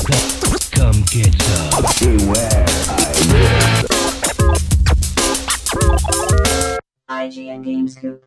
Come get some. Beware, IGN Game Scoop.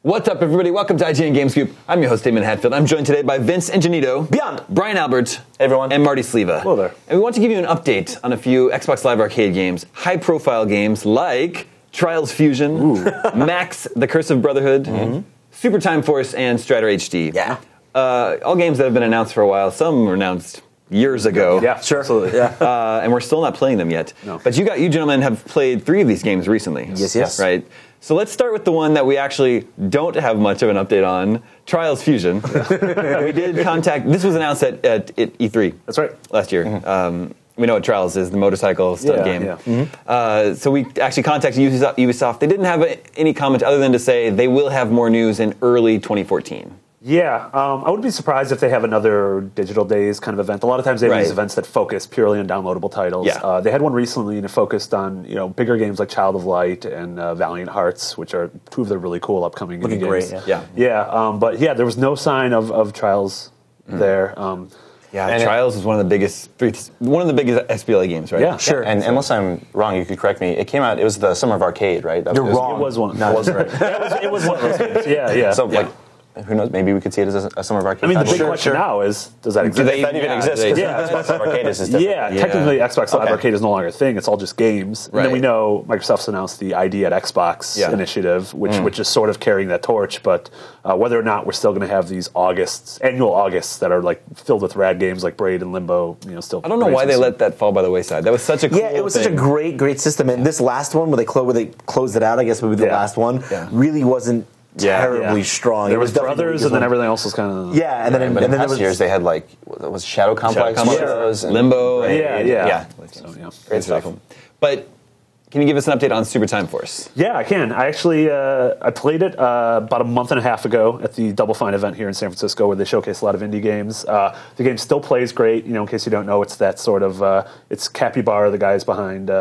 What's up, everybody? Welcome to IGN Game Scoop. I'm your host, Damon Hatfield. I'm joined today by Vince Ingenito, Beyond, Brian Albert, hey everyone, and Marty Sleva. Hello there. And we want to give you an update on a few Xbox Live Arcade games, high-profile games like Trials Fusion, Max, The Curse of Brotherhood, Super Time Force, and Strider HD. Yeah. All games that have been announced for a while. Some were announced years ago. Yeah, sure. Absolutely. Yeah. And we're still not playing them yet. No. But you gentlemen have played 3 of these games recently. Yes. Right? So let's start with the one that we actually don't have much of an update on, Trials Fusion. We did contact, this was announced at E3. That's right. Last year. We know what Trials is, the motorcycle stunt game. Yeah. So we actually contacted Ubisoft. They didn't have any comment other than to say they will have more news in early 2014. Yeah, I wouldn't be surprised if they have another Digital Days kind of event. A lot of times they have these events that focus purely on downloadable titles. Yeah. They had one recently and it focused on bigger games like Child of Light and Valiant Hearts, which are 2 of their really cool upcoming Looking games. great, But there was no sign of Trials there. And Trials is one of the biggest SPLA games, right? Yeah, sure. And unless I'm wrong, you could correct me. It came out. It was the Summer of Arcade, right? You're wrong. It was one. No, that's right. It was one of those games. Yeah. So who knows? Maybe we could see it as a Summer of Arcade. I mean, the big question now is, does that exist? Does that even exist? Xbox Live Arcade is different. Technically Xbox Live Arcade is no longer a thing. It's all just games. And then we know Microsoft's announced the ID at Xbox initiative, which is sort of carrying that torch. But whether or not we're still going to have these annual Augusts that are like filled with rad games like Braid and Limbo, still. I don't know why they let that fall by the wayside. That was such a cool it was such a great system. And this last one, where they closed it out, I guess would be the last one, really wasn't terribly strong. There was Brothers, and then everything else was kind of and then in past years they had was Shadow Complex, Limbo, great stuff. But can you give us an update on Super Time Force? Yeah, I can. I actually I played it about a month and a half ago at the Double Fine event here in San Francisco, where they showcase a lot of indie games. The game still plays great. In case you don't know, it's that sort of it's Capybara, the guys behind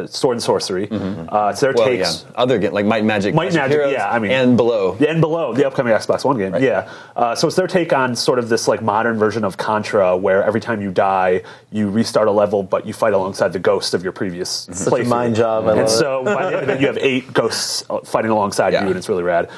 Sword and Sorcery. It's their takes. Other game like Might and Magic, Heroes, and Below. And Below, the upcoming Xbox One game. Right. So it's their take on sort of this like modern version of Contra, where every time you die, you restart a level, but you fight alongside the ghost of your previous Such a mind job. And so by the end of it, you have 8 ghosts fighting alongside you, and it's really rad.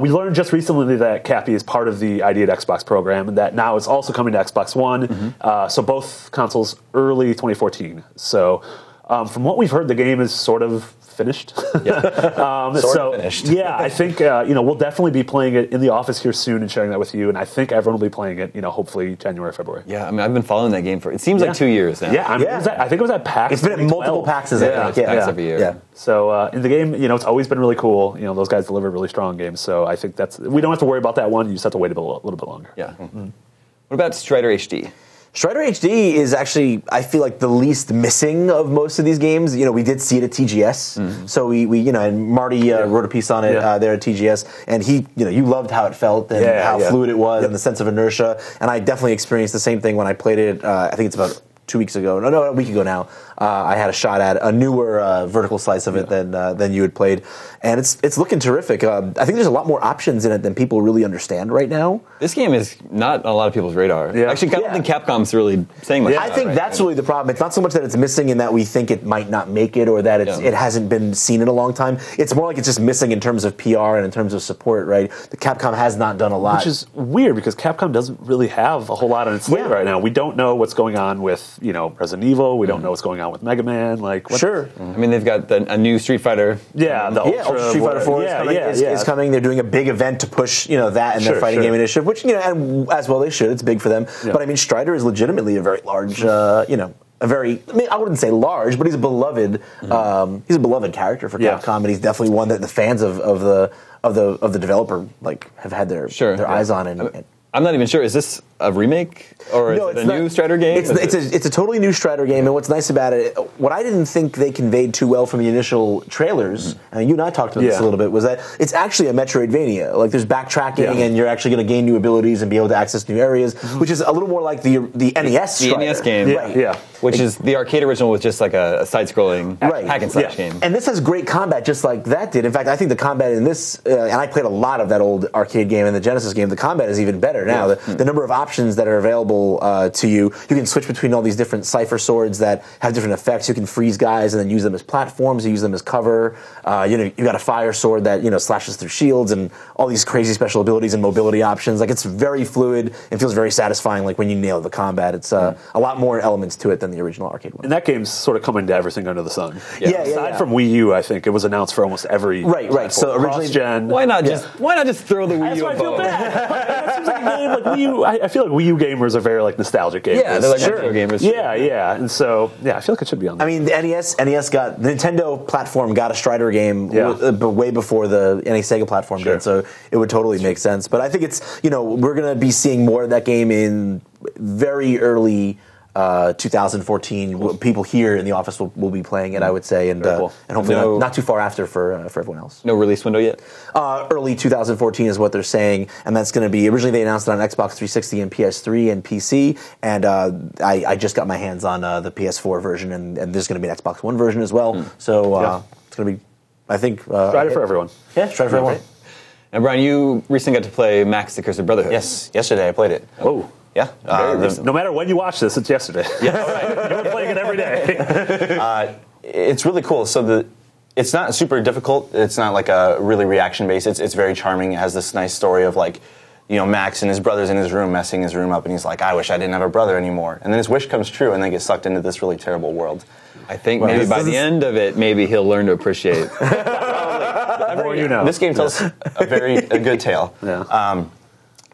We learned just recently that Cappy is part of the ID at Xbox program, and that now it's also coming to Xbox One. So both consoles early 2014. So from what we've heard, the game is sort of finished. Finished. Yeah, I think we'll definitely be playing it in the office here soon and sharing that with you. And I think everyone will be playing it. Hopefully January, February. Yeah, I mean, I've been following that game for it seems like 2 years now. Yeah, I think it was at PAX. It's been at multiple PAXs. PAX every year. Yeah. So in the game, it's always been really cool. Those guys deliver really strong games. So I think we don't have to worry about that one. You just have to wait a little bit longer. Yeah. What about Strider HD? Strider HD is actually, I feel like, the least missing of most of these games. We did see it at TGS, so we and Marty wrote a piece on it there at TGS, and you loved how it felt and how fluid it was and the sense of inertia, and I definitely experienced the same thing when I played it. I think it's about 2 weeks ago. No, a week ago now. I had a shot at a newer vertical slice of it than you had played, and it's looking terrific. I think there's a lot more options in it than people really understand right now. This game is not on a lot of people's radar. Yeah. Actually, I don't think Capcom's really saying much. I think that's really the problem. It's not so much that it's missing in that we think it might not make it or that it hasn't been seen in a long time. It's more like it's just missing in terms of PR and in terms of support, right? The Capcom has not done a lot. Which is weird because Capcom doesn't really have a whole lot on its plate right now. We don't know what's going on with, Resident Evil. We don't know what's going on with Mega Man. I mean, they've got a new Street Fighter. Yeah, the Ultra Street Fighter 4 is coming. They're doing a big event to push, that in their fighting game initiative, which, and as well they should. It's big for them. Yeah. But I mean, Strider is legitimately a very large, I wouldn't say large, but he's a beloved, character for Capcom, and he's definitely one that the fans of the developer have had their eyes on. And I'm not even sure. Is this a remake or is it a new Strider game? It's a totally new Strider game, and what's nice about it, what I didn't think they conveyed too well from the initial trailers, and you and I talked about this a little bit, was that it's actually a Metroidvania. Like there's backtracking, and you're actually going to gain new abilities and be able to access new areas, which is a little more like the NES Strider. The NES game, which is the arcade original with just like a side-scrolling hack and slash game. And this has great combat, just like that did. In fact, I think the combat in this, and I played a lot of that old arcade game and the Genesis game, the combat is even better now. The number of options options that are available to you. You can switch between all these different cipher swords that have different effects. You can freeze guys and then use them as platforms. You use them as cover. You got a fire sword that slashes through shields and all these crazy special abilities and mobility options. Like, it's very fluid and feels very satisfying. Like, when you nail the combat, it's a lot more elements to it than the original arcade one. And that game's sort of coming to everything under the sun. Yeah. Aside from Wii U, I think it was announced for almost every right. So originally, gen. Why not just throw the Wii U I feel above? bad. That seems like a game like Wii U. I feel like Wii U gamers are very like nostalgic gamers. Yeah, they're like retro gamers. Yeah. And so I feel like it should be on there. I mean, the NES got the Nintendo platform got a Strider game way before the NES Sega platform did, so it would totally make sense. But I think it's we're going to be seeing more of that game in very early 2014. People here in the office will be playing it, I would say, and cool. and hopefully not too far after for everyone else. No release window yet? Early 2014 is what they're saying, and that's going to be, originally they announced it on Xbox 360 and PS3 and PC, and I just got my hands on the PS4 version, and there's going to be an Xbox One version as well. So it's going to be, I think, Strider for everyone. Yeah, Strider for everyone. And Brian, you recently got to play Max: The Curse of Brotherhood. Yes, yesterday I played it. Oh. Yeah. No matter when you watch this, it's yesterday. Yeah, all right. You're playing it every day. It's really cool. So it's not super difficult. It's not like a really reaction based. It's very charming. It has this nice story of like, Max and his brother's in his room messing his room up, and he's like, I wish I didn't have a brother anymore. And then his wish comes true, and they get sucked into this really terrible world. I think maybe by the end of it, maybe he'll learn to appreciate. The more you know. This game tells a good tale. Yeah.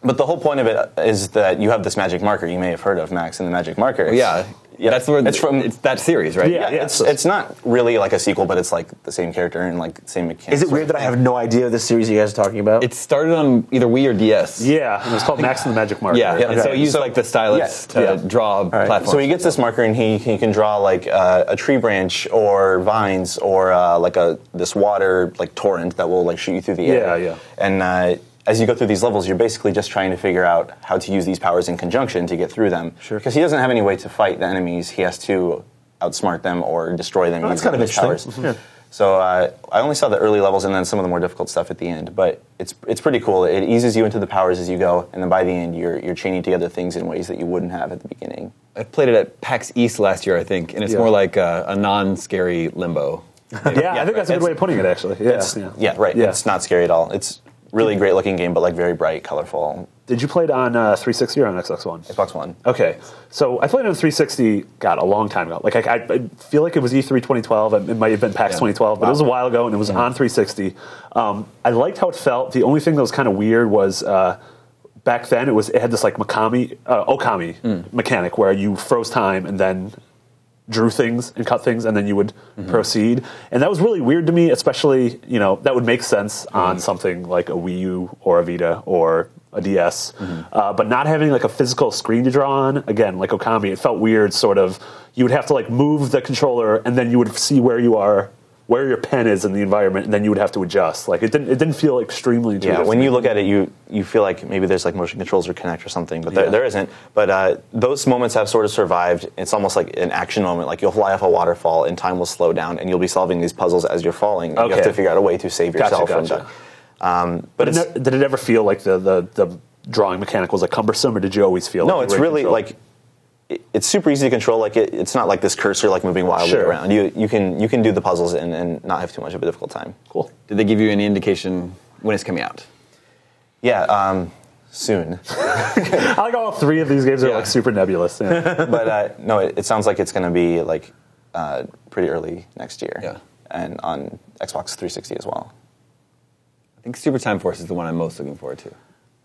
But the whole point of it is that you have this magic marker. You may have heard of Max and the Magic Marker. Yeah. That's where it's that series, right? Yeah. It's not really like a sequel, but it's like the same character and like the same mechanics. Is it weird that I have no idea this series you guys are talking about? It started on either Wii or DS. Yeah, and it was called Max and the Magic Marker. Yeah, and so he used like the stylus to draw platforms. So he gets this marker and he can draw like a tree branch or vines or like this water like torrent that will like shoot you through the air. Yeah. And as you go through these levels, you're basically just trying to figure out how to use these powers in conjunction to get through them. Sure. Because he doesn't have any way to fight the enemies. He has to outsmart them or destroy them. That's kind of interesting. Powers. Mm-hmm. Yeah. So I only saw the early levels and then some of the more difficult stuff at the end. But it's pretty cool. It eases you into the powers as you go, and then by the end, you're chaining together things in ways that you wouldn't have at the beginning. I played it at PAX East last year, I think, and it's more like a non-scary Limbo. I think that's a good way of putting it, actually. Yeah, right. Yeah. It's not scary at all. It's really great looking game, but like very bright, colorful. Did you play it on 360 or on Xbox One? Xbox One. Okay, so I played it on 360. God, a long time ago. Like I feel like it was E3 2012. It might have been PAX 2012, but it was a while ago, and it was on 360. I liked how it felt. The only thing that was kind of weird was back then it had this like Okami mechanic where you froze time and then drew things and cut things, and then you would proceed. And that was really weird to me, especially, that would make sense on something like a Wii U or a Vita or a DS. But not having like a physical screen to draw on, again, like Okami, it felt weird, sort of. You would have to like move the controller, and then you would see where you are, where your pen is in the environment, and then you would have to adjust. Like it didn't feel extremely intuitive. Yeah, when you look at it, you feel like maybe there's like motion controls or Kinect or something, but there isn't. But those moments have sort of survived. It's almost like an action moment. Like you'll fly off a waterfall, and time will slow down, and you'll be solving these puzzles as you're falling. And you have to figure out a way to save yourself from that. But did it ever feel like the drawing mechanic was like cumbersome, or did you always feel? No, like it's really like. It's super easy to control. Like it's not like this cursor like moving wildly around. You can do the puzzles and not have too much of a difficult time. Cool. Did they give you any indication when it's coming out? Yeah, soon. I like all three of these games are like super nebulous. Yeah. But no, it sounds like it's going to be like pretty early next year. Yeah. And on Xbox 360 as well. I think Super Time Force is the one I'm most looking forward to.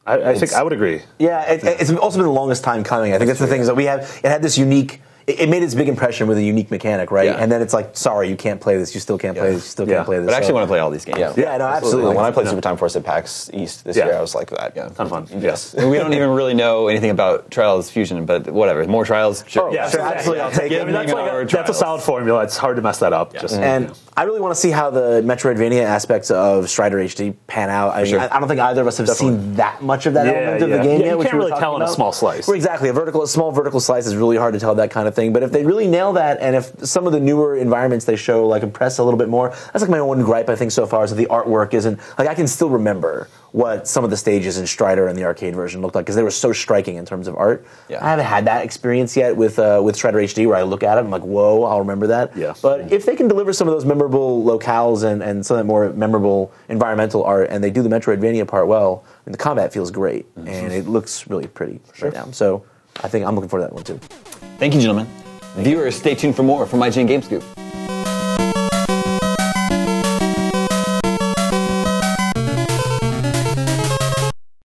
I think I would agree. Yeah, it's also been the longest time coming. I think that's the thing is that we have. It had this unique. It made its big impression with a unique mechanic, right? Yeah. And then it's like, sorry, you can't play this. You still can't play this. You still can't play this. But I actually want to play all these games. Yeah, no, absolutely. When I played Super Time Force at PAX East this year, I was like that. Yeah, ton of fun. Yes. We don't even really know anything about Trials Fusion, but whatever. More Trials, sure. Oh, yeah, sure, absolutely. I'll take it. I mean, that's a solid formula. It's hard to mess that up. And I really want to see how the Metroidvania aspects of Strider HD pan out. I don't think either of us have seen that much of that element of the game yet. You which can't really tell in a small slice. Well, exactly. A small vertical slice is really hard to tell that kind of thing. But if they really nail that, and if some of the newer environments they show like impress a little bit more, that's like my one gripe I think so far is that the artwork isn't like I can still remember what some of the stages in Strider and the arcade version looked like because they were so striking in terms of art. Yeah. I haven't had that experience yet with Strider HD where I look at it and I'm like, whoa, I'll remember that. Yeah. But if they can deliver some of those memorable locales and some of that more memorable environmental art, and they do the Metroidvania part well, and the combat feels great, and it looks really pretty right now. So I think I'm looking forward to that one too. Thank you, gentlemen. Viewers, stay tuned for more from IGN Game Scoop.